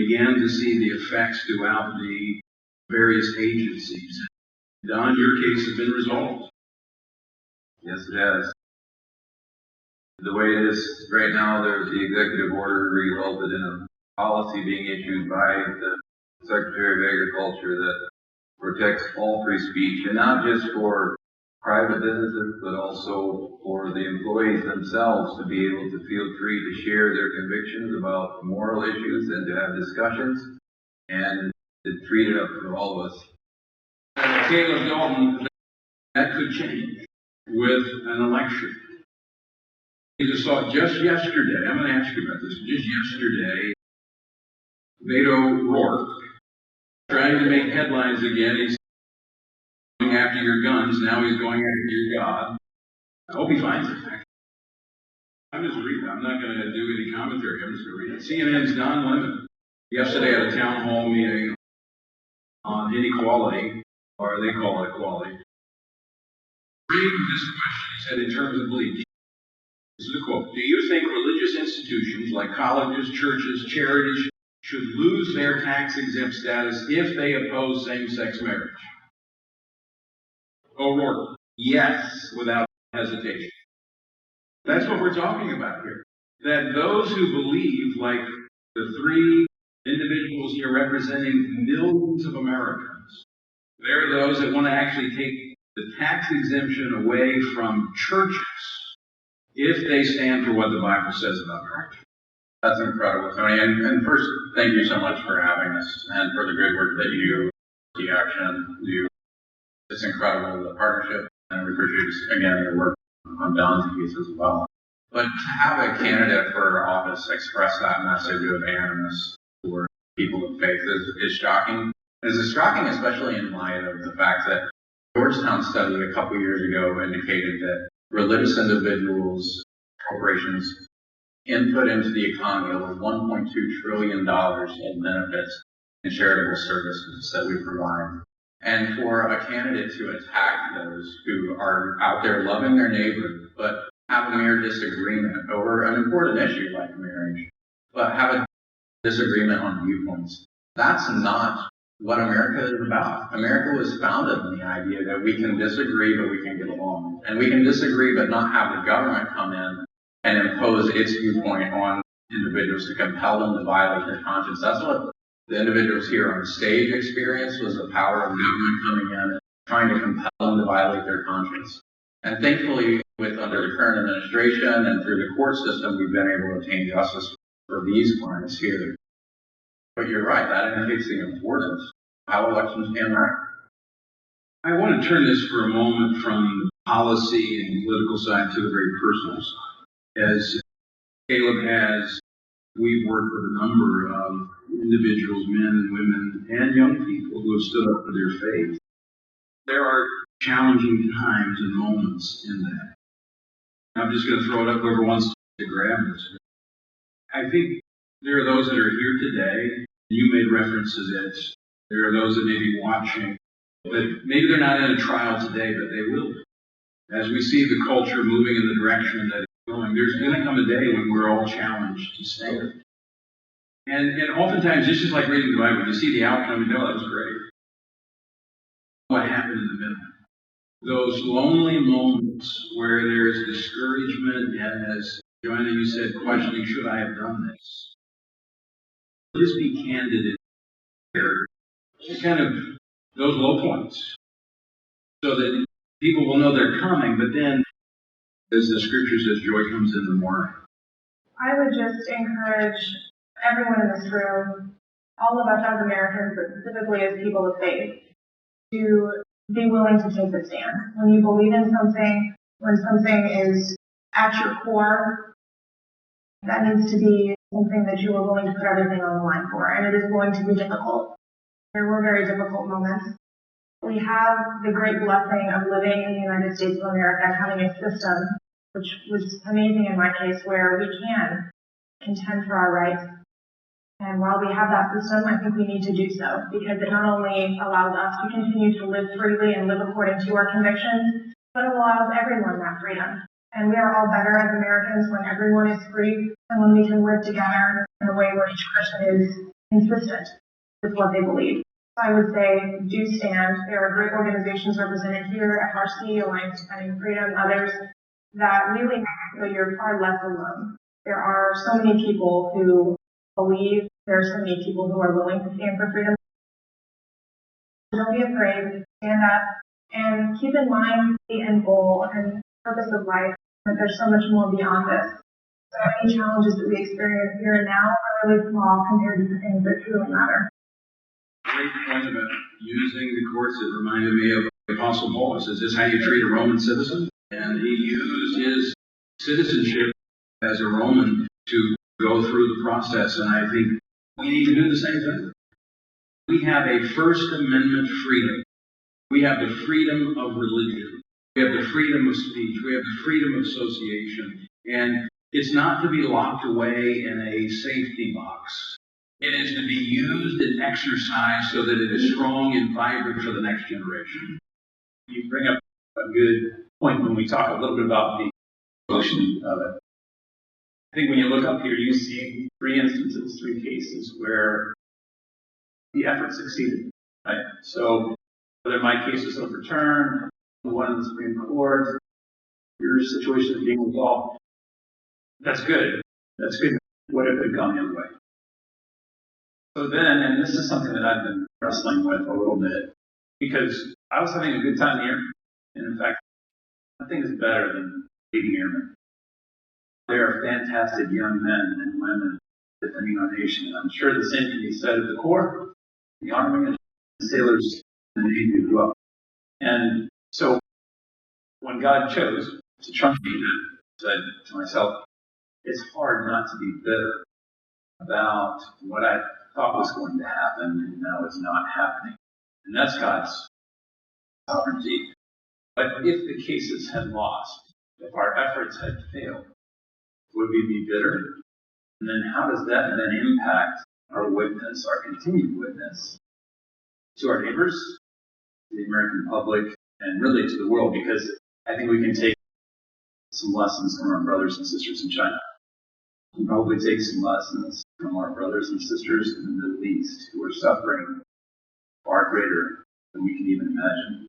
began to see the effects throughout the various agencies. Don, your case has been resolved. Yes, it has. The way it is right now, there's the executive order resulted in a policy being issued by the Secretary of Agriculture that protects all free speech, and not just for private businesses, but also for the employees themselves to be able to feel free to share their convictions about moral issues and to have discussions and to treat it up for all of us. Caleb Dalton, that could change with an election. You just saw it just yesterday. I'm going to ask you about this. Just yesterday, Beto O'Rourke, trying to make headlines again. He's going after your guns. Now he's going after your God. I hope he finds it. I'm just reading. I'm not going to do any commentary. I'm just going to read it. CNN's Don Lemon, yesterday at a town hall meeting on inequality, or they call it equality. Reading this question, he said, in terms of belief. This is a quote. Do you think religious institutions like colleges, churches, charities should lose their tax-exempt status if they oppose same-sex marriage? O'Rourke, yes, without hesitation. That's what we're talking about here. That those who believe, like the three individuals here representing millions of Americans, they're those that want to actually take the tax exemption away from churches if they stand for what the Bible says about marriage. That's incredible, Tony. And first, thank you so much for having us and for the great work that you, FRC Action, do. It's incredible, the partnership, and we appreciate, again, your work on Don's case as well. But to have a candidate for office express that message of animus toward people of faith is shocking. It's shocking, especially in light of the fact that Georgetown study a couple years ago indicated that religious individuals, corporations, input into the economy over $1.2 trillion in benefits and charitable services that we provide. And for a candidate to attack those who are out there loving their neighbor, but have a mere disagreement over an important issue like marriage, but have a disagreement on viewpoints, that's not what America is about. America was founded on the idea that we can disagree, but we can get along. And we can disagree, but not have the government come in and impose its viewpoint on individuals to compel them to violate their conscience. That's what the individuals here on stage experienced, was the power of government coming in and trying to compel them to violate their conscience. And thankfully, under the current administration and through the court system, we've been able to obtain justice for these clients here. But you're right, that indicates the importance of how elections can matter. I want to turn this for a moment from the policy and political side to the very personal side. As Caleb has, we've worked with a number of individuals, men and women, and young people who have stood up for their faith. There are challenging times and moments in that. I'm just going to throw it up, whoever wants to grab this. I think there are those that are here today. You made reference to this. There are those that may be watching, but maybe they're not in a trial today, but they will. As we see the culture moving in the direction that it's going, there's going to come a day when we're all challenged to stand. And oftentimes, this is like reading the Bible. You see the outcome, you know, that was great. What happened in the middle? Those lonely moments where there's discouragement, and as Joanna, you said, questioning, should I have done this? Just be candid in there. Kind of those low points, so that people will know they're coming, but then, as the scripture says, joy comes in the morning. I would just encourage everyone in this room, all of us as Americans, but specifically as people of faith, to be willing to take the stand. When you believe in something, when something is at your core, that needs to be something that you are willing to put everything on the line for, and it is going to be difficult. There were very difficult moments. We have the great blessing of living in the United States of America and having a system, which was amazing in my case, where we can contend for our rights. And while we have that system, I think we need to do so, because it not only allows us to continue to live freely and live according to our convictions, but it allows everyone that freedom. And we are all better as Americans when everyone is free and when we can live together in a way where each person is consistent with what they believe. So I would say do stand. There are great organizations represented here, FRC, Alliance Defending Freedom, others that really make it so you're far less alone. There are so many people who believe, there are so many people who are willing to stand for freedom. Don't be afraid, stand up, and keep in mind the end goal and purpose of life, that there's so much more beyond this. So any challenges that we experience here and now are really small compared to the things that truly matter. Great point about using the courts. It reminded me of the Apostle Paul. It says, "This is how you treat a Roman citizen?" And he used his citizenship as a Roman to go through the process. And I think we need to do the same thing. We have a First Amendment freedom. We have the freedom of religion. We have the freedom of speech. We have the freedom of association. And it's not to be locked away in a safety box. It is to be used and exercised so that it is strong and vibrant for the next generation. You bring up a good point when we talk a little bit about the function of it. I think when you look up here, you see three instances, three cases where the effort succeeded. Right? So whether my case was overturned, the one in the Supreme Court, your situation is being resolved, that's good. That's good. What if it had gone the other way? So then, and this is something that I've been wrestling with a little bit, because I was having a good time here, and in fact, nothing is better than leading airmen. They are fantastic young men and women defending our nation. And I'm sure the same can be said of the Corps, the Army, and the sailors, and the Navy as well. And so, when God chose to trust me, I said to myself, it's hard not to be bitter about what I thought was going to happen, and now it's not happening. And that's God's sovereignty. But if the cases had lost, if our efforts had failed, would we be bitter? And then how does that then impact our witness, our continued witness, to our neighbors, to the American public, and really to the world? Because I think we can take some lessons from our brothers and sisters in China. We probably take some lessons from our brothers and sisters in the Middle East who are suffering far greater than we can even imagine.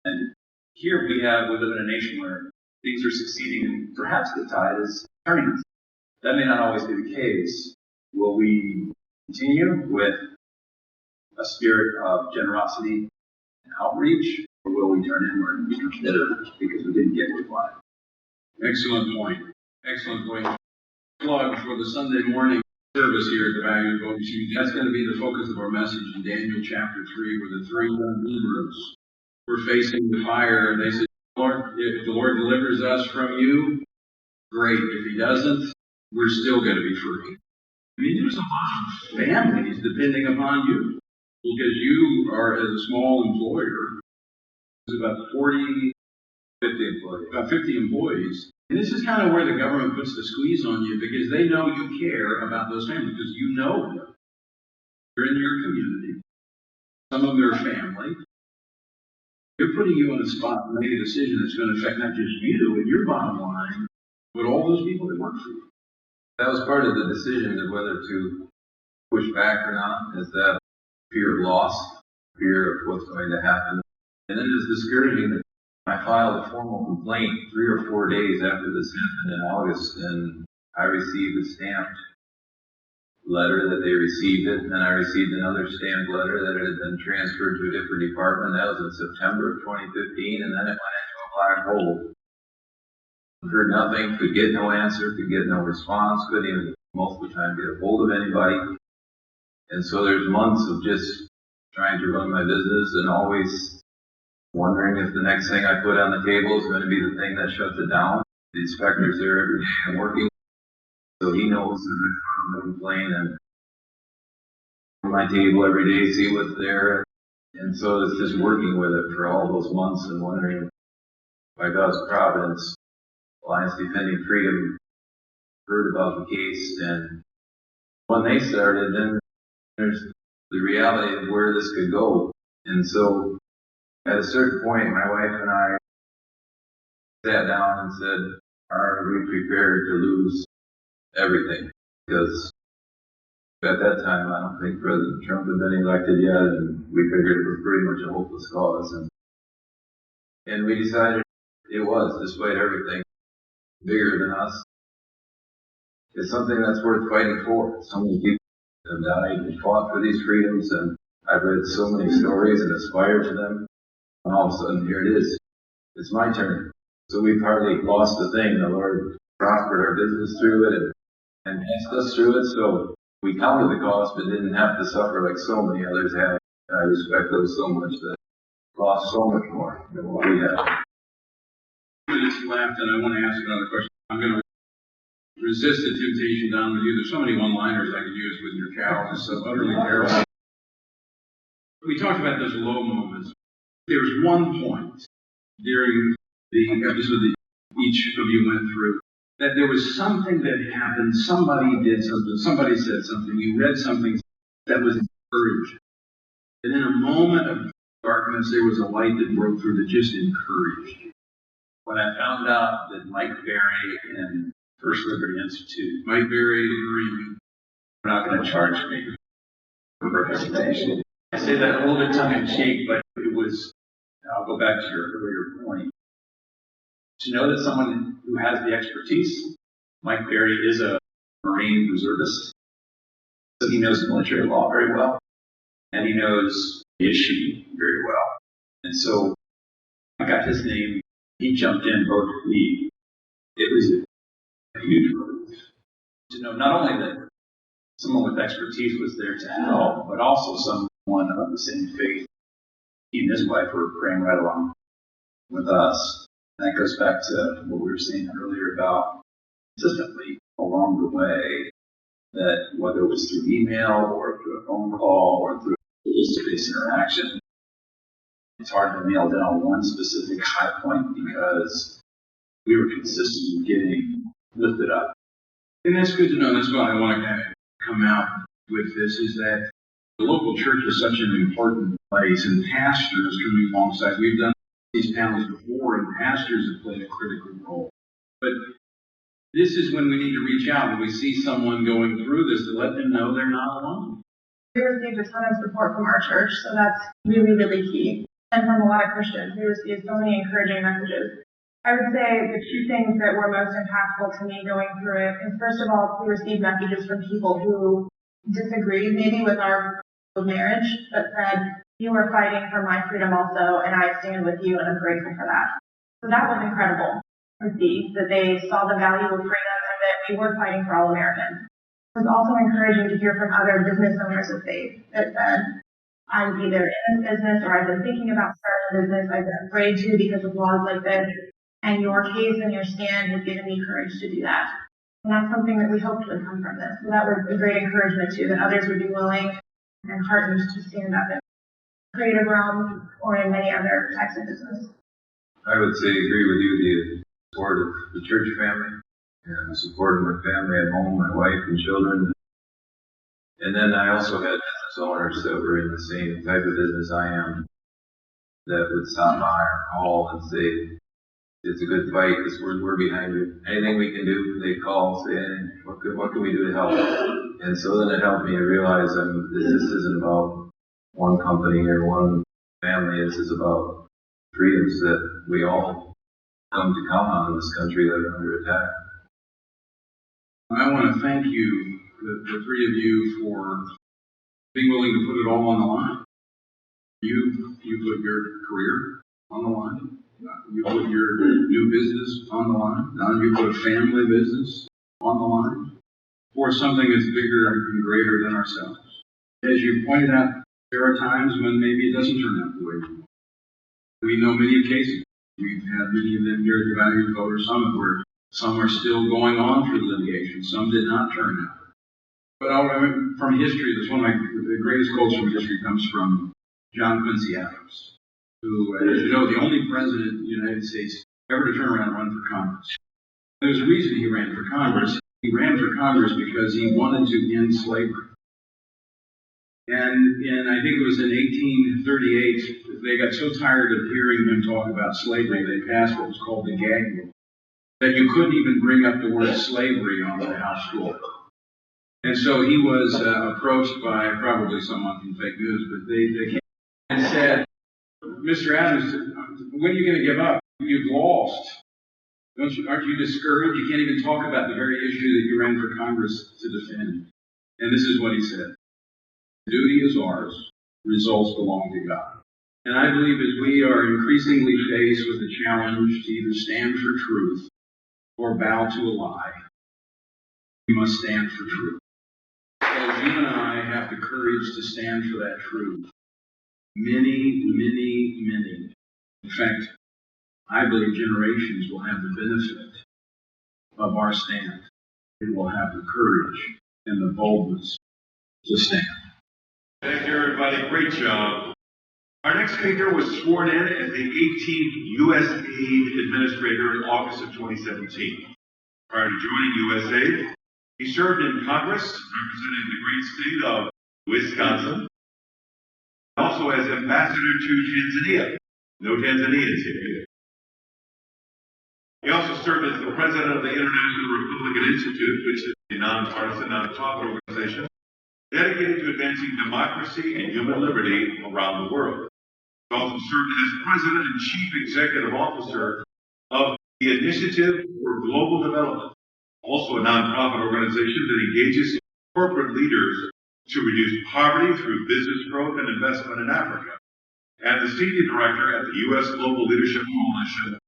And here we live in a nation where things are succeeding and perhaps the tide is turning. That may not always be the case. Will we continue with a spirit of generosity and outreach, or will we turn inward and become bitter because we didn't get what we wanted? Excellent point. Excellent point. Plug for the Sunday morning service here at the Value Voting Machine. That's going to be the focus of our message in Daniel chapter 3, where the three young Hebrews were facing the fire, and they said, "Lord, if the Lord delivers us from you, great. If he doesn't, we're still going to be free." I mean, there's a lot of families depending upon you, because you are, as a small employer, there's about 50 employees. And this is kind of where the government puts the squeeze on you, because they know you care about those families, because you know them. They're in your community. Some of them are family. They're putting you on the spot to make a decision that's going to affect not just you and your bottom line, but all those people that work for you. That was part of the decision of whether to push back or not, is that fear of loss, fear of what's going to happen. And then it's discouraging that I filed a formal complaint 3 or 4 days after this happened in August, and I received a stamped letter that they received it, and then I received another stamped letter that it had been transferred to a different department. That was in September of 2015, and then it went into a black hole. Heard nothing, could get no answer, could get no response, couldn't even most of the time get a hold of anybody. And so there's months of just trying to run my business and always wondering if the next thing I put on the table is going to be the thing that shuts it down. The inspector's there every day I'm working, so he knows that I'm going to complain and on my table every day, see what's there. And so it's just working with it for all those months and wondering, by God's providence, Alliance Defending Freedom heard about the case, and when they started, then there's the reality of where this could go. And so at a certain point, my wife and I sat down and said, are we prepared to lose everything? Because At that time, I don't think President Trump had been elected yet, and we figured it was pretty much a hopeless cause. And we decided it was, despite everything, bigger than us. It's something that's worth fighting for. So many people have died and fought for these freedoms, and I've read so many stories and aspired to them. And all of a sudden, here it is. It's my turn. So we've hardly lost a thing. The Lord prospered our business through it and asked us through it. So we counted the cost, but didn't have to suffer like so many others have. I respect those so much that lost so much more than what we have. Minutes left, and I want to ask another question. I'm going to resist the temptation, Don, with you. There's so many one-liners I could use with your cow. It's so utterly terrible. We talked about those low moments. There's one point during the episode that each of you went through that there was something that happened. Somebody did something. Somebody said something. You read something that was encouraging. And in a moment of darkness, there was a light that broke through that just encouraged you. When I found out that Mike Berry and First Liberty Institute, Mike Berry, Green, were not going to charge me for representation. I say that a little bit tongue in cheek, but it was, I'll go back to your earlier point. To know that someone who has the expertise, Mike Berry is a Marine reservist, so he knows military law very well, and he knows the issue very well. And so I got his name, he jumped in, voted for me. It was a huge relief to know not only that someone with expertise was there to help, but also someone of the same faith. He and his wife were praying right along with us. And that goes back to what we were saying earlier about consistently along the way, that whether it was through email or through a phone call or through face-to-face interaction, it's hard to nail down one specific high point because we were consistently getting lifted up. And that's good to know. That's why I want to kind of come out with this, is that the local church is such an important place, and pastors can be alongside. We've done these panels before, and pastors have played a critical role. But this is when we need to reach out, and we see someone going through this, to let them know they're not alone. We received a ton of support from our church, so that's really, really key. And from a lot of Christians, we received so many encouraging messages. I would say the two things that were most impactful to me going through it is, first of all, we received messages from people who disagreed maybe with our marriage, but said, you are fighting for my freedom also, and I stand with you, and I'm grateful for that. So that was incredible to see, that they saw the value of freedom and that we were fighting for all Americans. It was also encouraging to hear from other business owners of faith that said, I'm either in this business or I've been thinking about starting a business, I've been afraid to because of laws like this, and your case and your stand has given me courage to do that. And that's something that we hoped would come from this. So that was a great encouragement too, that others would be willing and partners to stand up in creative realm or in many other types of business. I would say agree with you, the support of the church family, and the support of my family at home, my wife and children. And then I also had business owners that were in the same type of business I am, that would stop by or call and say, it's a good fight, because we're behind you. Anything we can do, they call, say, hey, what can we do to help? And so then it helped me to realize this isn't about one company or one family. This is about freedoms that we all come to count on in this country that are under attack. I want to thank you, the three of you, for being willing to put it all on the line. You put your career on the line. You put your new business on the line. Now you put a family business on the line for something that's bigger and greater than ourselves. As you pointed out, there are times when maybe it doesn't turn out the way we want. We know many cases. We've had many of them here at the Value Voter Summit where some are still going on through litigation. Some did not turn out. But from history, one of the greatest quotes from history comes from John Quincy Adams, who, as you know, the only president in the United States ever to turn around and run for Congress. There's a reason he ran for Congress. He ran for Congress because he wanted to end slavery. And I think it was in 1838, they got so tired of hearing him talk about slavery, they passed what was called the gag rule, that you couldn't even bring up the word slavery on the House floor. And so he was approached by probably someone from fake news, but they came and said, Mr. Adams, when are you going to give up? You've lost. Aren't you discouraged? You can't even talk about the very issue that you ran for Congress to defend. And this is what he said. Duty is ours. Results belong to God. And I believe as we are increasingly faced with the challenge to either stand for truth or bow to a lie, we must stand for truth. Because you and I have the courage to stand for that truth. Many, in fact, I believe generations will have the benefit of our stand. They will have the courage and the boldness to stand. Thank you, everybody. Great job. Our next speaker was sworn in as the 18th U.S.A.I.D. Administrator in August of 2017. Prior to joining U.S.A.I.D., he served in Congress representing the great state of Wisconsin, also as ambassador to Tanzania. No Tanzanians here. He also served as the president of the International Republican Institute, which is a nonpartisan, nonprofit organization dedicated to advancing democracy and human liberty around the world. He also served as president and chief executive officer of the Initiative for Global Development, also a nonprofit organization that engages corporate leaders to reduce poverty through business growth and investment in Africa, and the senior director at the U.S. Global Leadership Coalition,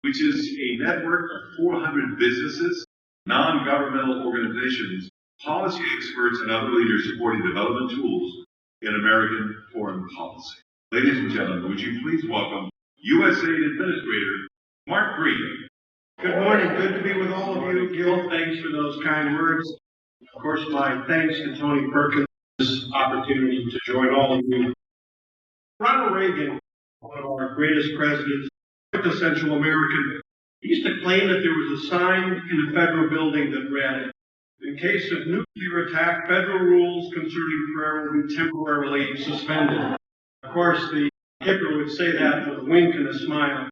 which is a network of 400 businesses, non-governmental organizations, policy experts, and other leaders supporting development tools in American foreign policy. Ladies and gentlemen, would you please welcome U.S.A.I.D. Administrator Mark Green. Good morning. Good to be with all of you. Gil, thanks for those kind words. Of course, my thanks to Tony Perkins for this opportunity to join all of you. Ronald Reagan, one of our greatest presidents, quintessential American, he used to claim that there was a sign in a federal building that read, in case of nuclear attack, federal rules concerning prayer will be temporarily suspended. Of course, the Hitler would say that with a wink and a smile,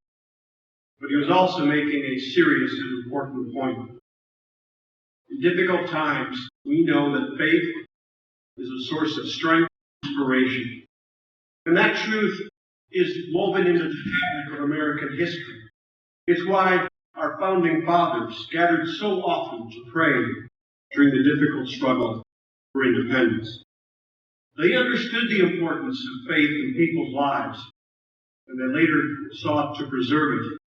but he was also making a serious and important point. In difficult times, we know that faith is a source of strength and inspiration. And that truth is woven into the fabric of American history. It's why our founding fathers gathered so often to pray during the difficult struggle for independence. They understood the importance of faith in people's lives, and they later sought to preserve it.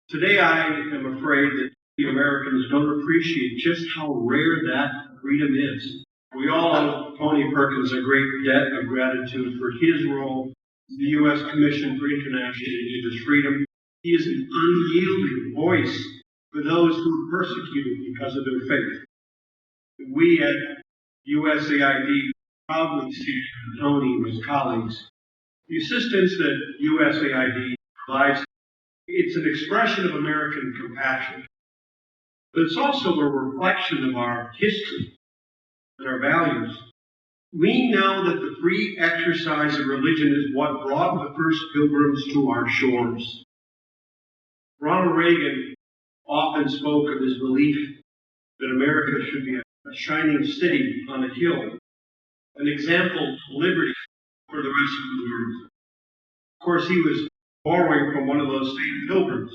Today, I am afraid that the Americans don't appreciate just how rare that freedom is. We all owe Tony Perkins a great debt of gratitude for his role in the U.S. Commission for International Religious Freedom. He is an unyielding voice for those who are persecuted because of their faith. We at U.S.A.I.D. proudly stand with Tony and his colleagues. The assistance that U.S.A.I.D. provides, it's an expression of American compassion, but it's also a reflection of our history and our values. We know that the free exercise of religion is what brought the first pilgrims to our shores. Ronald Reagan often spoke of his belief that America should be a shining city on a hill, an example of liberty for the rest of the world. Of course, he was borrowing from one of those same pilgrims,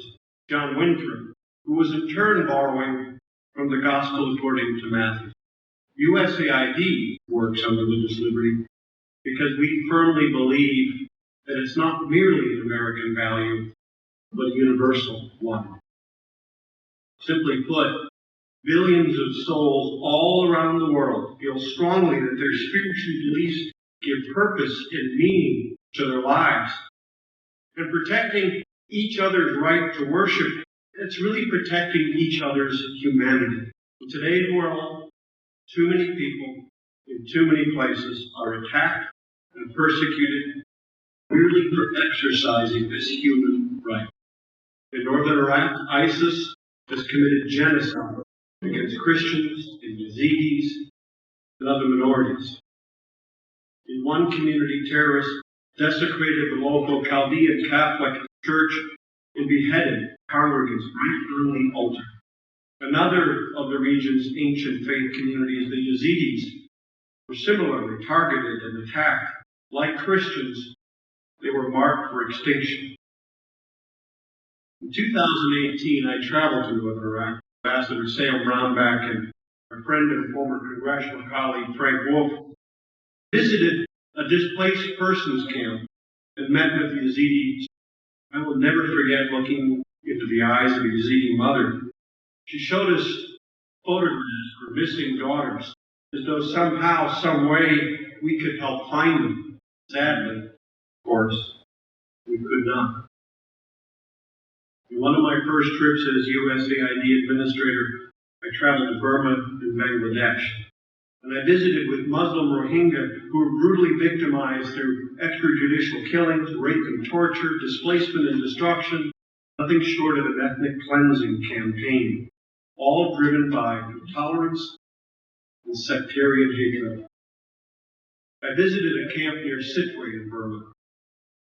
John Winthrop, who was in turn borrowing from the Gospel according to Matthew. U.S.A.I.D. works on religious liberty because we firmly believe that it's not merely an American value, but a universal one. Simply put, billions of souls all around the world feel strongly that their spiritual beliefs give purpose and meaning to their lives. And protecting each other's right to worship, it's really protecting each other's humanity. In today's world, too many people in too many places are attacked and persecuted merely for exercising this human right. In northern Iraq, ISIS has committed genocide against Christians and Yazidis and other minorities. In one community, terrorists desecrated the local Chaldean Catholic church and beheaded congregants right on the altar. Another of the region's ancient faith communities, the Yazidis, were similarly targeted and attacked. Like Christians, they were marked for extinction. In 2018, I traveled to northern Iraq. Ambassador Sam Brownback and my friend and former congressional colleague Frank Wolf visited a displaced persons camp and met with the Yazidis. I will never forget looking into the eyes of a Yazidi mother. She showed us photographs of her missing daughters, as though somehow, some way, we could help find them. Sadly, of course, we could not. In one of my first trips as U.S.A.I.D. administrator, I traveled to Burma and Bangladesh, and I visited with Muslim Rohingya who were brutally victimized through extrajudicial killings, rape and torture, displacement and destruction, nothing short of an ethnic cleansing campaign, all driven by intolerance and sectarian hatred. I visited a camp near Sitwe in Burma,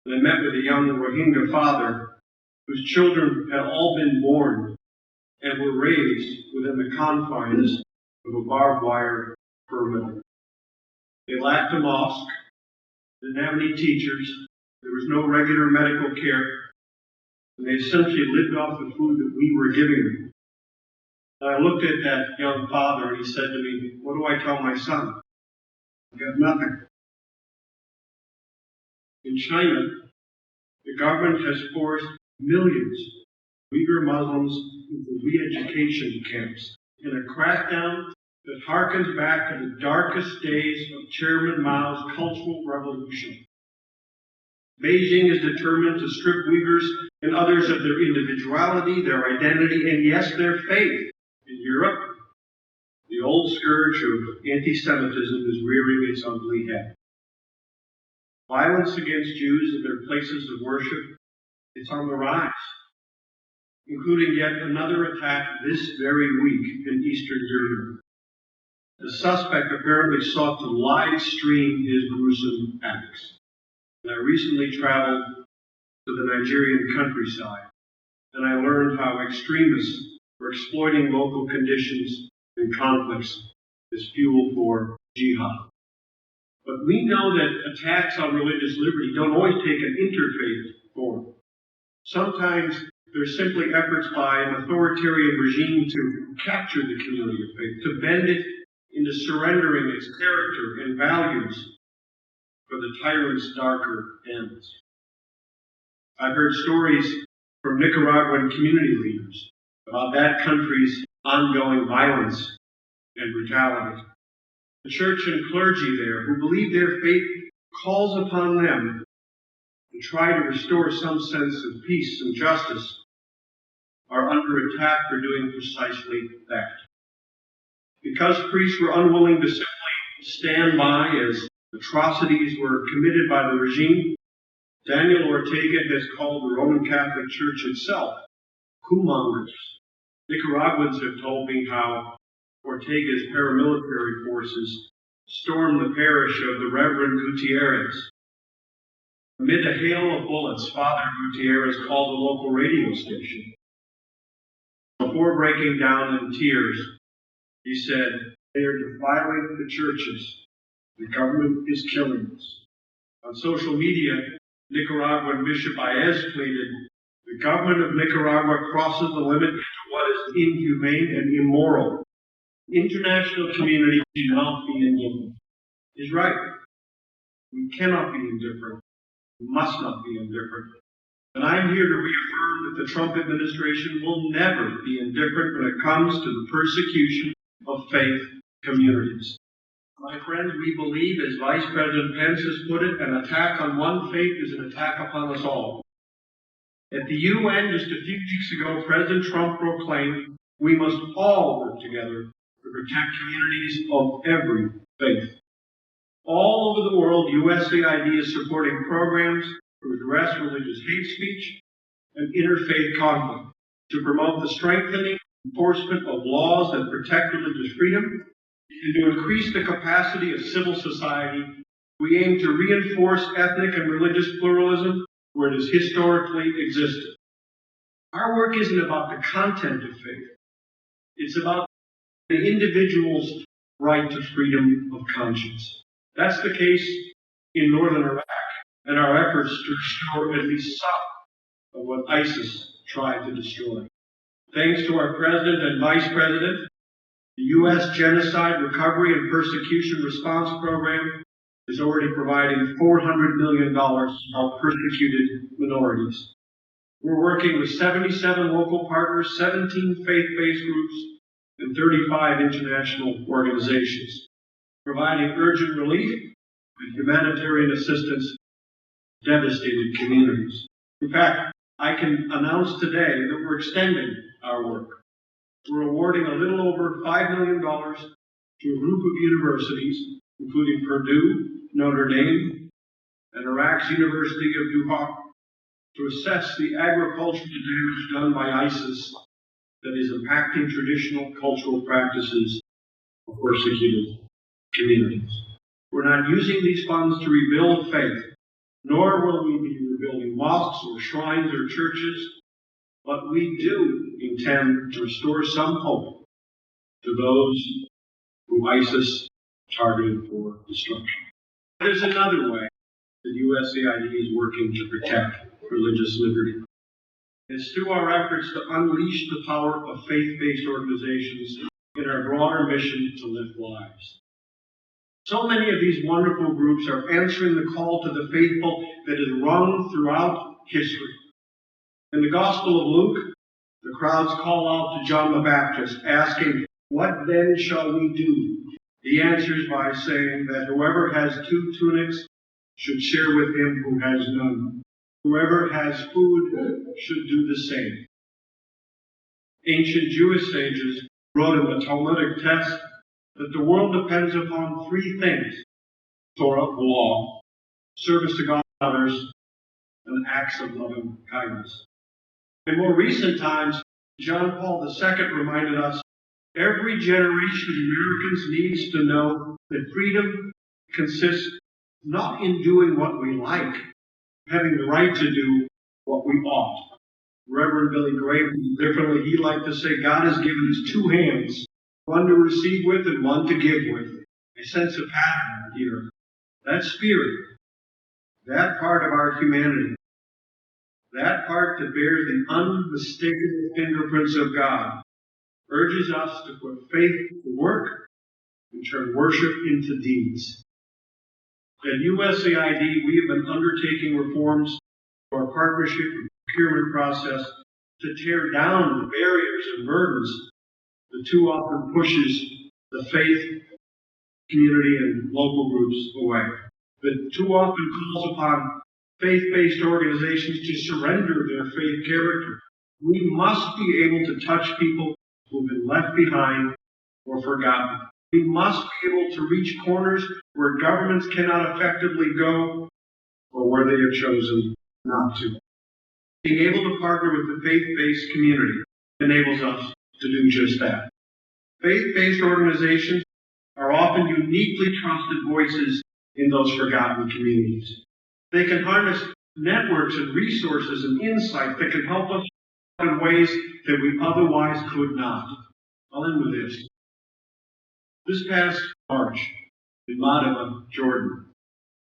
and I met with a young Rohingya father whose children had all been born and were raised within the confines of a barbed wire perimeter. They lacked a mosque, didn't have any teachers, there was no regular medical care, and they essentially lived off the food that we were giving them. And I looked at that young father and he said to me, "What do I tell my son? I got nothing." In China, the government has forced millions of Uyghur Muslims into re-education camps in a crackdown that harkens back to the darkest days of Chairman Mao's Cultural Revolution. Beijing is determined to strip Uyghurs and others of their individuality, their identity, and yes, their faith. In Europe, the old scourge of anti-Semitism is rearing its ugly head. Violence against Jews in their places of worship, it's on the rise, including yet another attack this very week in Eastern Europe. The suspect apparently sought to live stream his gruesome acts. And I recently traveled to the Nigerian countryside, and I learned how extremists were exploiting local conditions and conflicts as fuel for jihad. But we know that attacks on religious liberty don't always take an interfaith form. Sometimes they're simply efforts by an authoritarian regime to capture the community of faith, to bend it into surrendering its character and values for the tyrant's darker ends. I've heard stories from Nicaraguan community leaders about that country's ongoing violence and brutality. The church and clergy there, who believe their faith calls upon them to try to restore some sense of peace and justice, are under attack for doing precisely that. Because priests were unwilling to simply stand by as atrocities were committed by the regime, Daniel Ortega has called the Roman Catholic Church itself coup-mongers. Nicaraguans have told me how Ortega's paramilitary forces stormed the parish of the Reverend Gutierrez. Amid a hail of bullets, Father Gutierrez called a local radio station. Before breaking down in tears, he said, "They are defiling the churches. The government is killing us." On social media, Nicaraguan Bishop Baez pleaded, "The government of Nicaragua crosses the limit into what is inhumane and immoral. The international community cannot be indifferent." He's right. We cannot be indifferent. We must not be indifferent. And I'm here to reaffirm that the Trump administration will never be indifferent when it comes to the persecution of faith communities. My friends, we believe, as Vice President Pence has put it, an attack on one faith is an attack upon us all. At the UN just a few weeks ago, President Trump proclaimed, "We must all work together to protect communities of every faith." All over the world, U.S.A.I.D. is supporting programs to address religious hate speech and interfaith conflict, to promote the strengthening and enforcement of laws that protect religious freedom, and to increase the capacity of civil society. We aim to reinforce ethnic and religious pluralism where it has historically existed. Our work isn't about the content of faith. It's about the individual's right to freedom of conscience. That's the case in northern Iraq, and our efforts to restore at least some of what ISIS tried to destroy. Thanks to our President and Vice President, the U.S. Genocide Recovery and Persecution Response Program is already providing $400 million to help persecuted minorities. We're working with 77 local partners, 17 faith-based groups, and 35 international organizations, providing urgent relief and humanitarian assistance to devastated communities. In fact, I can announce today that we're extending our work. We're awarding a little over $5 million to a group of universities, including Purdue, Notre Dame, and Iraq's University of Duhok, to assess the agricultural damage done by ISIS that is impacting traditional cultural practices of persecuted communities. We're not using these funds to rebuild faith, nor will we be rebuilding mosques or shrines or churches, but we do intend to restore some hope to those who ISIS targeted for destruction. There's another way that U.S.A.I.D is working to protect religious liberty. It's through our efforts to unleash the power of faith-based organizations in our broader mission to lift lives. So many of these wonderful groups are answering the call to the faithful that is rung throughout history. In the Gospel of Luke, the crowds call out to John the Baptist, asking, "What then shall we do?" He answers by saying that whoever has 2 tunics should share with him who has none. Whoever has food should do the same. Ancient Jewish sages wrote in the Talmudic text that the world depends upon 3 things: Torah, the law, service to God and others, and acts of loving kindness. In more recent times, John Paul II reminded us every generation of Americans needs to know that freedom consists not in doing what we like, having the right to do what we ought. Reverend Billy Graham, differently, he liked to say God has given us 2 hands, one to receive with and one to give with. I sense a pattern here. That spirit, that part of our humanity, that part that bears the unmistakable fingerprints of God, urges us to put faith to work and turn worship into deeds. At U.S.A.I.D, we have been undertaking reforms to our partnership and procurement process to tear down the barriers and burdens that too often pushes the faith, community, and local groups away. That too often calls upon faith-based organizations to surrender their faith character. We must be able to touch people who've been left behind or forgotten. We must be able to reach corners where governments cannot effectively go or where they have chosen not to. Being able to partner with the faith-based community enables us to do just that. Faith-based organizations are often uniquely trusted voices in those forgotten communities. They can harness networks and resources and insight that can help us in ways that we otherwise could not. I'll end with this. This past March, in Madaba, Jordan,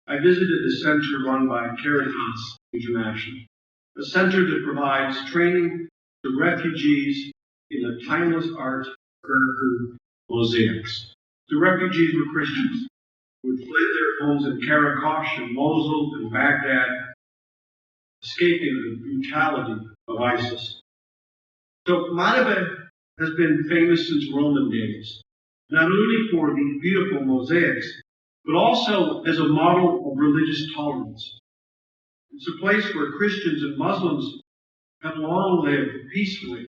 I visited the center run by Caritas International, a center that provides training to refugees in the timeless art of mosaics. The refugees were Christians who had fled their homes in Karakosh and Mosul and Baghdad, escaping the brutality of ISIS. So Madaba has been famous since Roman days, not only for these beautiful mosaics, but also as a model of religious tolerance. It's a place where Christians and Muslims have long lived peacefully